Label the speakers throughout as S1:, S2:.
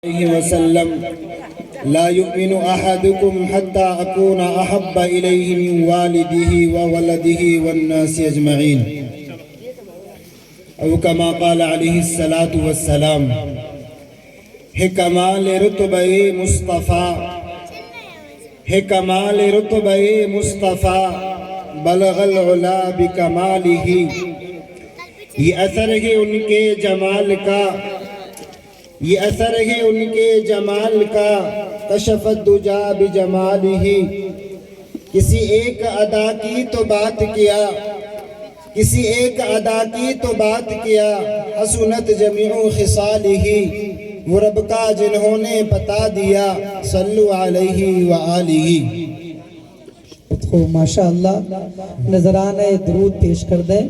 S1: عليه وسلم لا يؤمن أحدكم حتى أكون أحب إليه من والده وولده والناس أجمعين أو كما قال عليه الصلاة والسلام ہے کمال رتبہ مصطفیٰ ہے کمال رتبہ مصطفیٰ بلغ العلا بکمالہ یہ اثر ہے ان کے جمال کا یہ اثر ہے ان کے جمال کا کشف الدجا بجمالہ کسی ایک ادا کی تو بات کیا کسی ایک ادا کی تو بات کیا حسنت جمیع خصالہ وہ رب کا جنہوں نے بتا دیا صلو علیہ وآلہ
S2: ماشاءاللہ نظران درود پیش کر دیں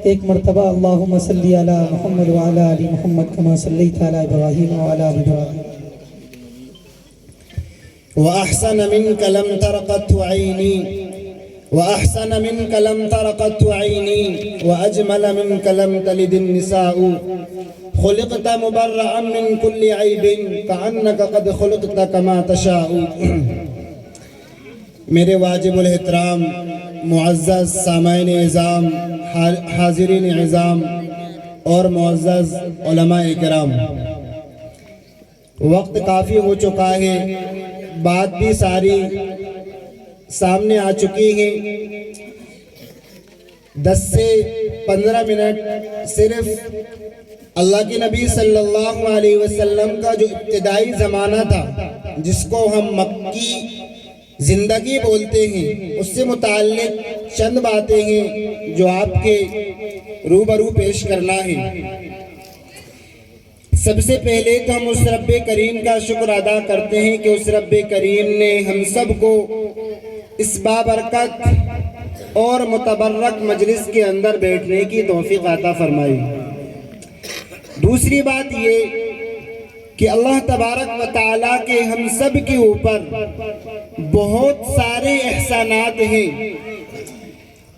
S2: ایک مرتبہ اللہم صلی علی محمد وعلی آل محمد کما صلیت علی ابراہیم وعلی آل ابراہیم
S1: وأحسن منك لم ترقت عيني وأحسن منك لم ترقت عيني وأجمل منك لم تلد النساء خلقت مبرعا من كل عيب كأنك قد خلقت كما تشاء میرے واجب الاحترام معزز سامعین اعظام حاضرین اعظام اور معزز علماء کرام وقت کافی ہو چکا ہے بات بھی ساری سامنے آ چکی ہے 10 سے 15 منٹ صرف اللہ کے نبی صلی اللہ علیہ وسلم کا جو ابتدائی زمانہ تھا جس کو ہم مکی زندگی بولتے ہیں اس سے متعلق چند باتیں ہیں جو آپ کے روبرو پیش کرنا ہے سب سے پہلے تو ہم اس رب کریم کا شکر ادا کرتے ہیں کہ اس رب کریم نے ہم سب کو اس بابرکت اور متبرک مجلس کے اندر بیٹھنے کی توفیق عطا فرمائی دوسری بات یہ کہ اللہ تبارک و تعالیٰ کے ہم سب کے اوپر بہت سارے احسانات ہیں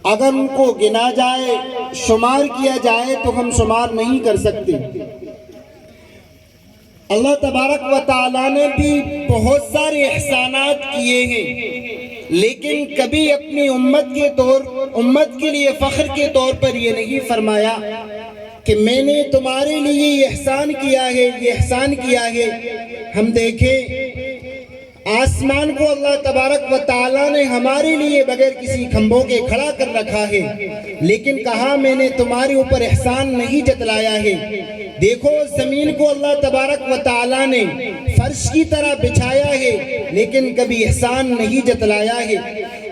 S1: اگر ان کو گنا جائے شمار کیا جائے تو ہم شمار نہیں کر سکتے اللہ تبارک و تعالیٰ نے بھی بہت سارے احسانات کیے ہیں لیکن کبھی اپنی امت کے لیے فخر کے طور پر یہ نہیں فرمایا کہ میں نے تمہارے لیے یہ احسان کیا ہے ہم دیکھیں آسمان کو اللہ تبارک و تعالیٰ نے ہمارے لیے بغیر کسی کھمبوں کے کھڑا کر رکھا ہے لیکن کہا میں نے تمہارے اوپر احسان نہیں جتلایا ہے دیکھو زمین کو اللہ تبارک و تعالیٰ نے فرش کی طرح بچھایا ہے لیکن کبھی احسان نہیں جتلایا ہے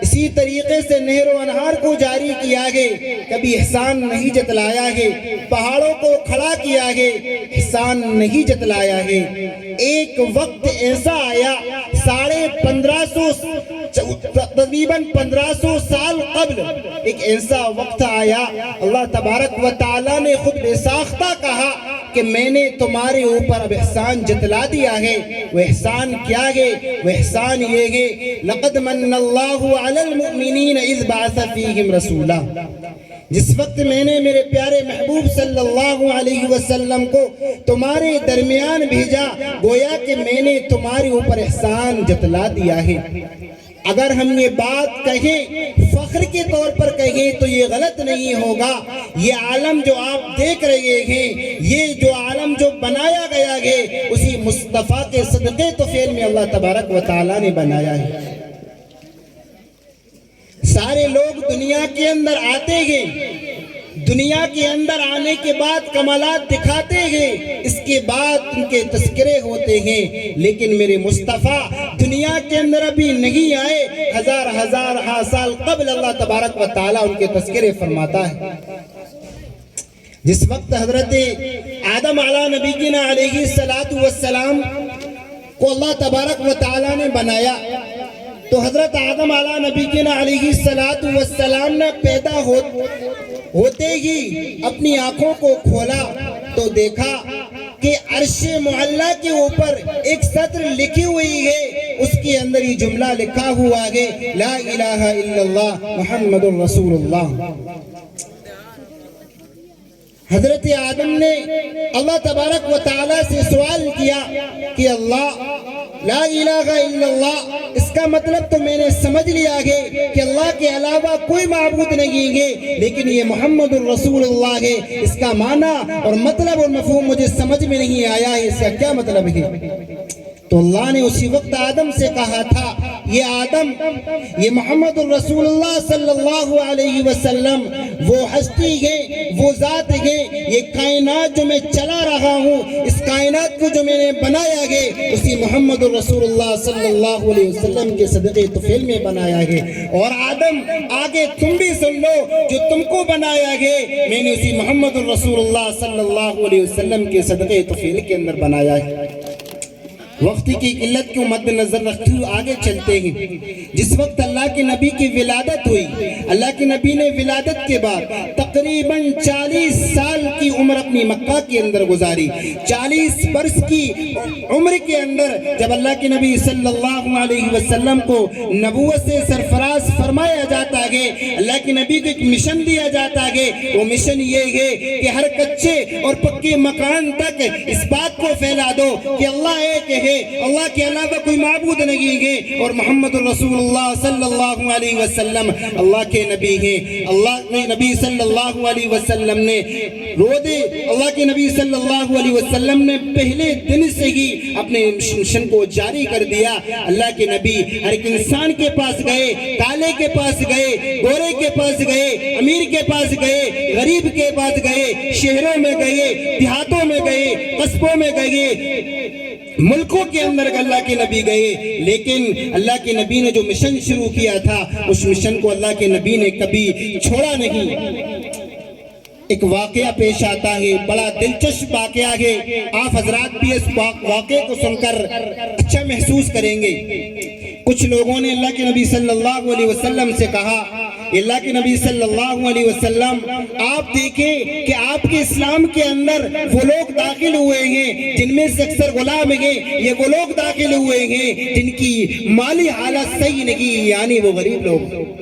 S1: اسی طریقے سے نہر و انہار کو جاری کیا ہے کبھی احسان نہیں جتلایا ہے پہاڑوں کو کھڑا کیا ہے احسان نہیں جتلایا ہے ایک وقت ایسا آیا 1500 سال قبل ایک ایسا وقت آیا اللہ تبارک و تعالیٰ نے خود بے ساختہ کہا کہ میں نے تمہارے اوپر اب احسان جتلا دیا ہے وہ احسان کیا ہے وہ احسان یہ ہے لقد من اللہ علی المؤمنین اذ بعث فیہم رسولا جس وقت میں نے میرے پیارے محبوب صلی اللہ علیہ وسلم کو تمہارے درمیان بھیجا گویا کہ میں نے تمہارے اوپر احسان جتلا دیا ہے اگر ہم یہ بات کہیں فخر کے طور پر کہیں تو یہ غلط نہیں ہوگا یہ عالم جو آپ دیکھ رہے ہیں یہ جو عالم جو بنایا گیا ہے اسی مصطفیٰ کے صدقے تو فعل میں اللہ تبارک و تعالیٰ نے بنایا ہے سارے لوگ دنیا کے اندر آتے ہیں دنیا کے اندر آنے کے بعد کمالات دکھاتے ہیں اس کے بعد ان کے تذکرے ہوتے ہیں لیکن میرے مصطفیٰ دنیا کے اندر ابھی نہیں آئے ہزار سال قبل اللہ تبارک و تعالیٰ ان کے تذکرے فرماتا ہے جس وقت حضرت آدم علیہ نبینا علیہ السلام کو اللہ تبارک و تعالیٰ نے بنایا تو حضرت آدم علیہ نبینا علیہ السلام نے پیدا ہوتے ہی اپنی آنکھوں کو کھولا تو دیکھا کہ عرش معلیٰ کے اوپر ایک سطر لکھی ہوئی ہے اس کے اندر یہ جملہ لکھا ہوا ہے لا الہ الا اللہ محمد رسول اللہ حضرت آدم نے اللہ تبارک و تعالیٰ سے سوال کیا کہ اللہ لا الہ الا اللہ، اس کا مطلب تو میں نے سمجھ لیا ہے کہ اللہ کے علاوہ کوئی معبود نہیں ہے، لیکن یہ محمد الرسول اللہ ہے، اس کا معنی اور مطلب اور مفہوم مجھے سمجھ میں نہیں آیا ہے، اس کا کیا مطلب ہے؟ تو اللہ نے اسی وقت آدم سے کہا تھا، یہ آدم، یہ محمد الرسول اللہ صلی اللہ علیہ وسلم وہ ہستی ہے، وہ ذات ہے، یہ کائنات جو میں چلا رہا ہوں، اس کائنات کو جو میں نے بنایا ہے، اسی محمد الرسول اللہ صلی اللہ علیہ وسلم کے صدقے طفیل میں بنایا ہے۔ اور آدم آگے تم بھی سن لو، جو تم کو بنایا ہے میں نے اسی محمد الرسول اللہ صلی اللہ علیہ وسلم کے صدقے طفیل کے اندر بنایا ہے۔ وقت کی قلت کو مد نظر رکھتے ہوئے آگے چلتے ہیں۔ جس وقت اللہ کے نبی کی ولادت ہوئی، اللہ کے نبی نے ولادت کے بعد تقریباً 40 سال کی عمر اپنی مکہ کے اندر گزاری۔ 40 برس کی عمر کے اندر جب اللہ کے نبی صلی اللہ علیہ وسلم کو نبوت سے سرفراز فرمایا جاتا ہے، اللہ کے نبی کو ایک مشن دیا جاتا ہے، وہ مشن یہ ہے کہ ہر کچے اور پکے مکان تک اس بات کو پھیلا دو کہ اللہ ایک ہے، اللہ کے علاوہ کوئی معبود نہیں ہے، اور محمد الرسول اللہ صلی اللہ علیہ وسلم اللہ کے نبی ہیں۔ اللہ نے نبی صلی اللہ علیہ وسلم نے اللہ کے نبی صلی اللہ علیہ وسلم نے پہلے دن سے ہی اپنے مشن کو جاری کر دیا۔ اللہ کے نبی ہر ایک انسان کے پاس گئے، کالے کے پاس گئے، گورے کے پاس گئے، امیر کے پاس گئے، غریب کے پاس گئے، شہروں میں گئے، دیہاتوں میں گئے، قصبوں میں گئے، ملکوں کے اندر اللہ کے نبی گئے، لیکن اللہ کے نبی نے جو مشن شروع کیا تھا اس مشن کو اللہ کے نبی نے کبھی چھوڑا نہیں۔ ایک واقعہ پیش آتا ہے، بڑا دلچسپ واقعہ ہے، آپ حضرات بھی اس واقعے کو سن کر اچھا محسوس کریں گے۔ کچھ لوگوں نے اللہ کے نبی صلی اللہ علیہ وسلم سے کہا، اللہ کے نبی صلی اللہ علیہ وسلم آپ دیکھیں کہ آپ کے اسلام کے اندر وہ لوگ داخل ہوئے ہیں جن میں سے اکثر غلام ہیں، یہ وہ لوگ داخل ہوئے ہیں جن کی مالی حالت صحیح نہیں، یعنی وہ غریب لوگ۔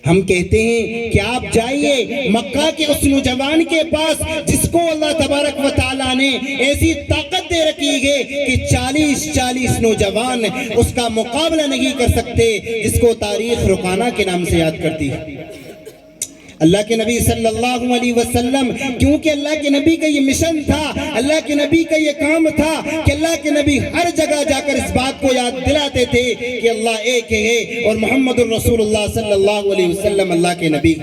S1: ہم کہتے ہیں کہ آپ جائیے مکہ کے اس نوجوان کے پاس جس کو اللہ تبارک و تعالیٰ نے ایسی طاقت دے رکھی ہے کہ 40 نوجوان اس کا مقابلہ نہیں کر سکتے، جس کو تاریخ رکانہ کے نام سے یاد کرتی ہے۔ اللہ کے نبی صلی اللہ علیہ وسلم، کیونکہ اللہ کے نبی کا یہ مشن تھا، اللہ کے نبی کا یہ کام تھا کہ اللہ کے نبی ہر جگہ جا کر اس بات کو یاد دلاتے تھے کہ اللہ ایک ہے اور محمد الرسول اللہ صلی اللہ علیہ وسلم اللہ کے نبی۔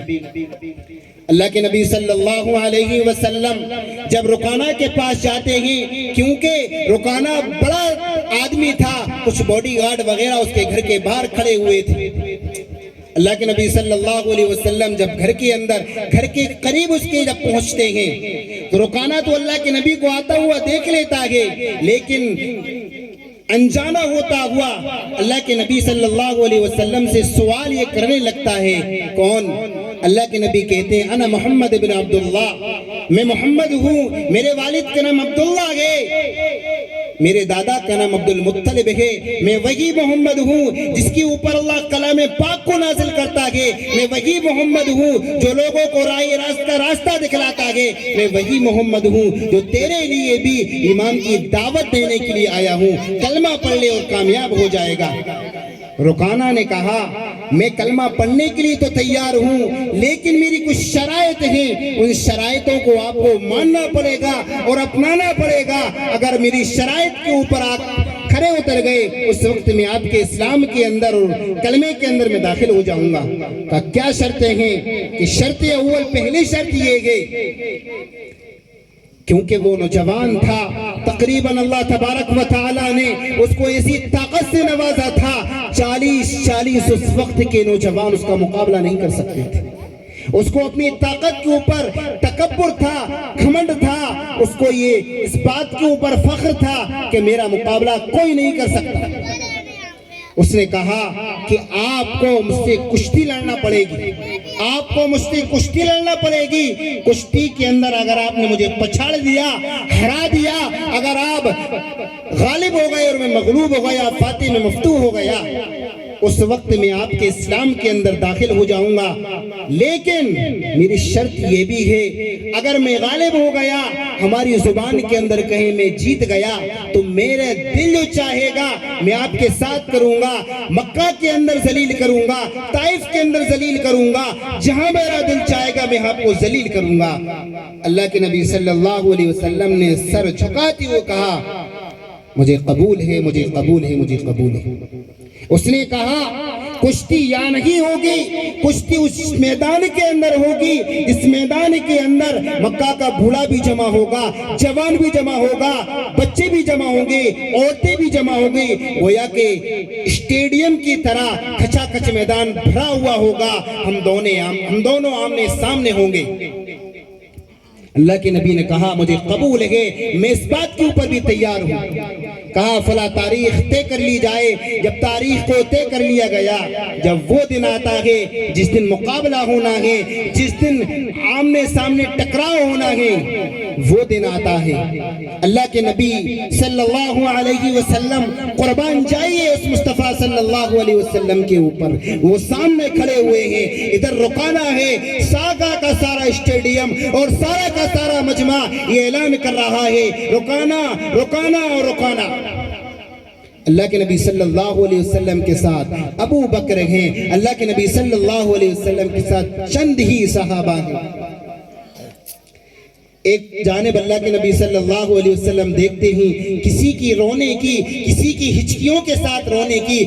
S1: اللہ کے نبی صلی اللہ علیہ وسلم جب رکانہ کے پاس جاتے ہیں، کیونکہ رکانہ بڑا آدمی تھا، کچھ باڈی گارڈ وغیرہ اس کے گھر کے باہر کھڑے ہوئے تھے۔ اللہ کے نبی صلی اللہ علیہ وسلم جب گھر کے اندر، گھر کے قریب اس کے جب پہنچتے ہیں تو رکانہ تو اللہ کے نبی کو آتا ہوا دیکھ لیتا ہے، لیکن انجانا ہوتا ہوا اللہ کے نبی صلی اللہ علیہ وسلم سے سوال یہ کرنے لگتا ہے، کون؟ اللہ کے نبی کہتے ہیں، انا محمد بن عبداللہ، میں محمد ہوں، میرے والد کا نام عبداللہ ہے، میرے دادا کا نام عبد المطلب ہے، میں وہی محمد ہوں جس کے اوپر اللہ کلام پاک کو نازل کرتا ہے، میں وہی محمد ہوں جو لوگوں کو راستہ دکھلاتا ہے، میں وہی محمد ہوں جو تیرے لیے بھی ایمان کی دعوت دینے کے لیے آیا ہوں، کلمہ پڑھ لے اور کامیاب ہو جائے گا۔ رکانہ نے کہا، میں کلمہ پڑھنے کے لیے تو تیار ہوں، لیکن میری کچھ شرائط ہیں، ان شرائطوں کو آپ کو ماننا پڑے گا اور اپنانا پڑے گا۔ اگر میری شرائط کے اوپر آپ کھڑے اتر گئے، اس وقت میں آپ کے اسلام کے اندر اور کلمے کے اندر میں داخل ہو جاؤں گا۔ کہ کیا شرطیں ہیں؟ کہ شرط اول، پہلی شرط یہ ہے کیونکہ وہ نوجوان تھا، تقریباً اللہ تبارک و تعالیٰ نے اس کو ایسی طاقت سے نوازا تھا، 40 اس وقت کے نوجوان اس کا مقابلہ نہیں کر سکتے تھے۔ اس کو اپنی طاقت کے اوپر تکبر تھا، گھمنڈ تھا، اس کو یہ اس بات کے اوپر فخر تھا کہ میرا مقابلہ کوئی نہیں کر سکتا۔ اس نے کہا کہ آپ کو مجھ سے کشتی لڑنا پڑے گی، آپ کو مجھ سے کشتی لڑنا پڑے گی۔ کشتی کے اندر اگر آپ نے مجھے پچھاڑ دیا، ہرا دیا، اگر آپ غالب ہو گئے اور میں مغلوب ہو گیا، فاتح میں مفتوح ہو گیا، اس وقت میں آپ کے اسلام کے اندر داخل ہو جاؤں گا، لیکن میری شرط یہ بھی ہے اگر میں غالب ہو گیا، ہماری زبان کے اندر کہیں میں جیت گیا، تو میرے دل جو چاہے گا میں آپ کے ساتھ کروں گا، مکہ کے اندر ذلیل کروں گا، طائف کے اندر ذلیل کروں گا، جہاں میرا دل چاہے گا میں آپ کو ذلیل کروں گا۔ اللہ کے نبی صلی اللہ علیہ وسلم نے سر جھکاتے ہوئے کہا مجھے قبول ہے، مجھے قبول ہے، مجھے قبول ہے۔ اس نے کہا کشتی یا نہیں ہوگی، کشتی اس میدان کے اندر ہوگی، اس میدان کے اندر مکہ کا بوڑھا بھی جمع ہوگا، جوان بھی جمع ہوگا، بچے بھی جمع ہوں گے، عورتیں بھی جمع ہوں گی، گویا کہ اسٹیڈیم کی طرح کھچا کھچ میدان بھرا ہوا ہوگا، ہم دونوں آمنے سامنے ہوں گے۔ اللہ کے نبی نے کہا مجھے قبول ہے، میں اس بات کے اوپر بھی تیار ہوں۔ کہا فلا تاریخ طے کر لی جائے۔ جب تاریخ کو طے کر لیا گیا، جب وہ دن آتا ہے جس دن مقابلہ ہونا ہے، جس دن آمنے سامنے ٹکراؤ ہونا ہے، وہ دن آتا ہے۔ اللہ کے نبی صلی اللہ علیہ وسلم قربان جائیے اس مصطفیٰ صلی اللہ علیہ وسلم کے اوپر، وہ سامنے کھڑے ہوئے ہیں، ادھر رکانہ ہے، ساگا کا سارا اسٹیڈیم اور سارا کا سارا مجمع یہ اعلان کر رہا ہے رکانہ رکانہ اور رکانہ۔ اللہ کے نبی صلی اللہ علیہ وسلم کے ساتھ ابو بکر ہیں، اللہ کے نبی صلی اللہ علیہ وسلم کے ساتھ چند ہی صحابہ ہیں۔ ایک جانب اللہ کے نبی صلی اللہ علیہ وسلم دیکھتے ہیں کسی کی رونے کی، کسی کی ہچکیوں کے ساتھ رونے کی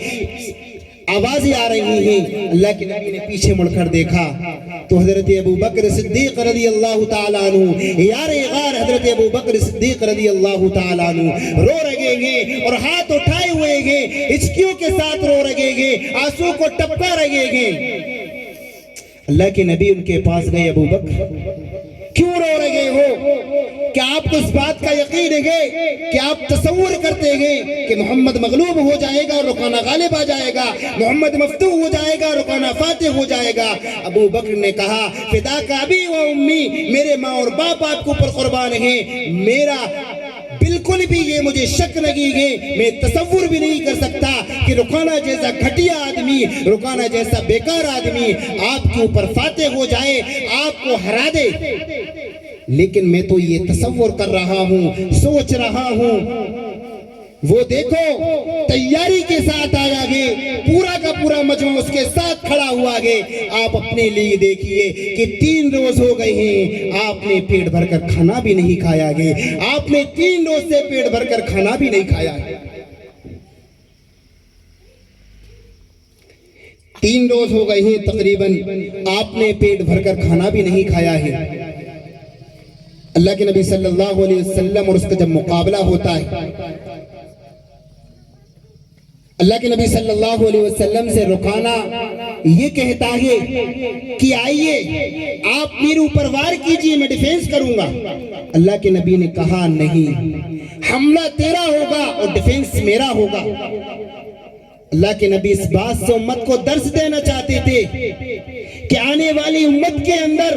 S1: آوازیں آ رہی ہیں۔ اللہ کے نبی نے پیچھے مڑ کر دیکھا تو حضرت ابو بکر صدیق رضی اللہ تعالیٰ عنہ، یار غار حضرت ابو بکر صدیق رضی اللہ تعالیٰ عنہ رو رہے ہیں اور ہاتھ اٹھائے ہوئے ہیں، ہچکیوں کے ساتھ رو رہے ہیں، آنسو کو ٹپکا رہے ہیں۔ اللہ کے نبی ان کے پاس گئے، ابو بکر کیوں رو رہے ہو؟ کیا آپ کو اس بات کا یقین ہے کہ آپ تصور کرتے ہیں کہ محمد مغلوب ہو جائے گا اور رکانہ غالب آ جائے گا، محمد مفتوح ہو جائے گا، رکانہ فاتح ہو جائے گا؟ ابو بکر نے کہا فداک ابی و امی، میرے ماں اور باپ آپ کے اوپر قربان ہیں، میرا بالکل بھی یہ مجھے شک نہیں ہے، میں تصور بھی نہیں کر سکتا کہ رکانہ جیسا گھٹیا آدمی، رکانہ جیسا بیکار آدمی آپ کے اوپر فاتح ہو جائے، آپ کو ہرا دے۔ لیکن میں تو یہ تصور کر رہا ہوں، سوچ رہا ہوں، وہ دیکھو تیاری کے ساتھ آیا گے، پورا کا پورا مجمع اس کے ساتھ کھڑا ہوا گے۔ آپ اپنے لیے دیکھیے کہ 3 روز ہو گئے ہیں، آپ نے پیٹ بھر کر کھانا بھی نہیں کھایا گے، آپ نے 3 روز سے پیٹ بھر کر کھانا بھی نہیں کھایا ہے۔ 3 روز ہو گئے ہیں تقریباً، آپ نے پیٹ بھر کر کھانا بھی نہیں کھایا ہے۔ اللہ کے نبی صلی اللہ علیہ وسلم اور اس کا جب مقابلہ ہوتا ہے، اللہ کے نبی صلی اللہ علیہ وسلم سے رکانہ یہ کہتا ہے کہ آئیے آپ میرے اوپر وار کیجئے، میں ڈیفینس کروں گا۔ اللہ کے نبی نے کہا نہیں، حملہ تیرا ہوگا اور ڈیفینس میرا ہوگا۔ اللہ کے نبی اس بات سے امت کو درس دینا چاہتے تھے کہ آنے والی امت کے اندر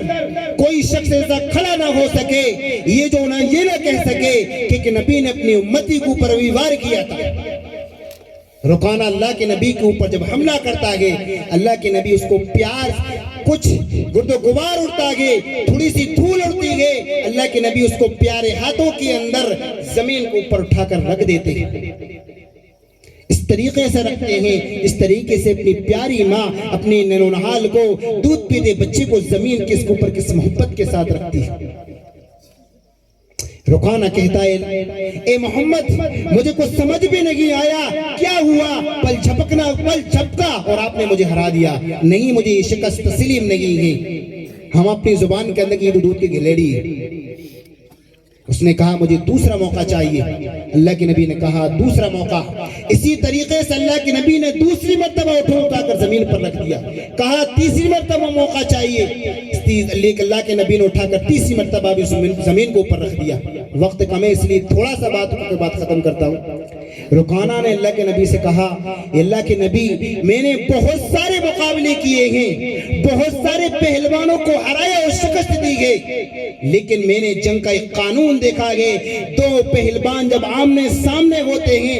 S1: کوئی شخص ایسا کھڑا نہ ہو سکے یہ جو یہ نہ کہہ سکے کہ نبی نے اپنی امتی کے اوپر وار کیا تھا۔ رکانہ اللہ کے نبی کے اوپر جب حملہ کرتا ہے، اللہ کے نبی اس کو پیار، کچھ گرد و غبار اڑتا ہے، تھوڑی سی دھول اڑتی ہے، اللہ کے نبی اس کو پیارے ہاتھوں کے اندر زمین کے اوپر اٹھا کر رکھ دیتے ہیں۔ اس طریقے سے رکھتے ہیں، اس طریقے سے اپنی پیاری ماں اپنی ننہال کو، دودھ پیتے بچے کو زمین کے اوپر کس محبت کے ساتھ رکھتی ہے۔ رکانہ کہتا ہے اے محمد مجھے کچھ سمجھ بھی نہیں آیا، کیا ہوا؟ پل جھپکا اور آپ نے مجھے ہرا دیا۔ نہیں، مجھے یہ شکست تسلیم نہیں ہے۔ ہم اپنی زبان کے اندر کی دودھ کی گلیڑی ہے۔ اس نے کہا مجھے دوسرا موقع چاہیے۔ اللہ کے نبی نے کہا دوسرا موقع۔ اسی طریقے سے اللہ کے نبی نے دوسری مرتبہ اٹھا کر زمین پر رکھ دیا، کہا تیسری مرتبہ موقع چاہیے۔ لیکن اللہ کے نبی نے اٹھا کر تیسری مرتبہ بھی زمین کو اوپر رکھ دیا۔ وقت کم ہے اس لیے تھوڑا سا بات ختم کرتا ہوں۔ رکانہ نے اللہ کے نبی سے کہا اللہ کے نبی میں نے بہت سارے مقابلے کیے ہیں، بہت سارے پہلوانوں کو ہرایا اور شکست دی ہے، لیکن میں نے جنگ کا ایک قانون دیکھا ہے، 2 پہلوان جب آمنے سامنے ہوتے ہیں،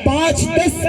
S1: 5, 10,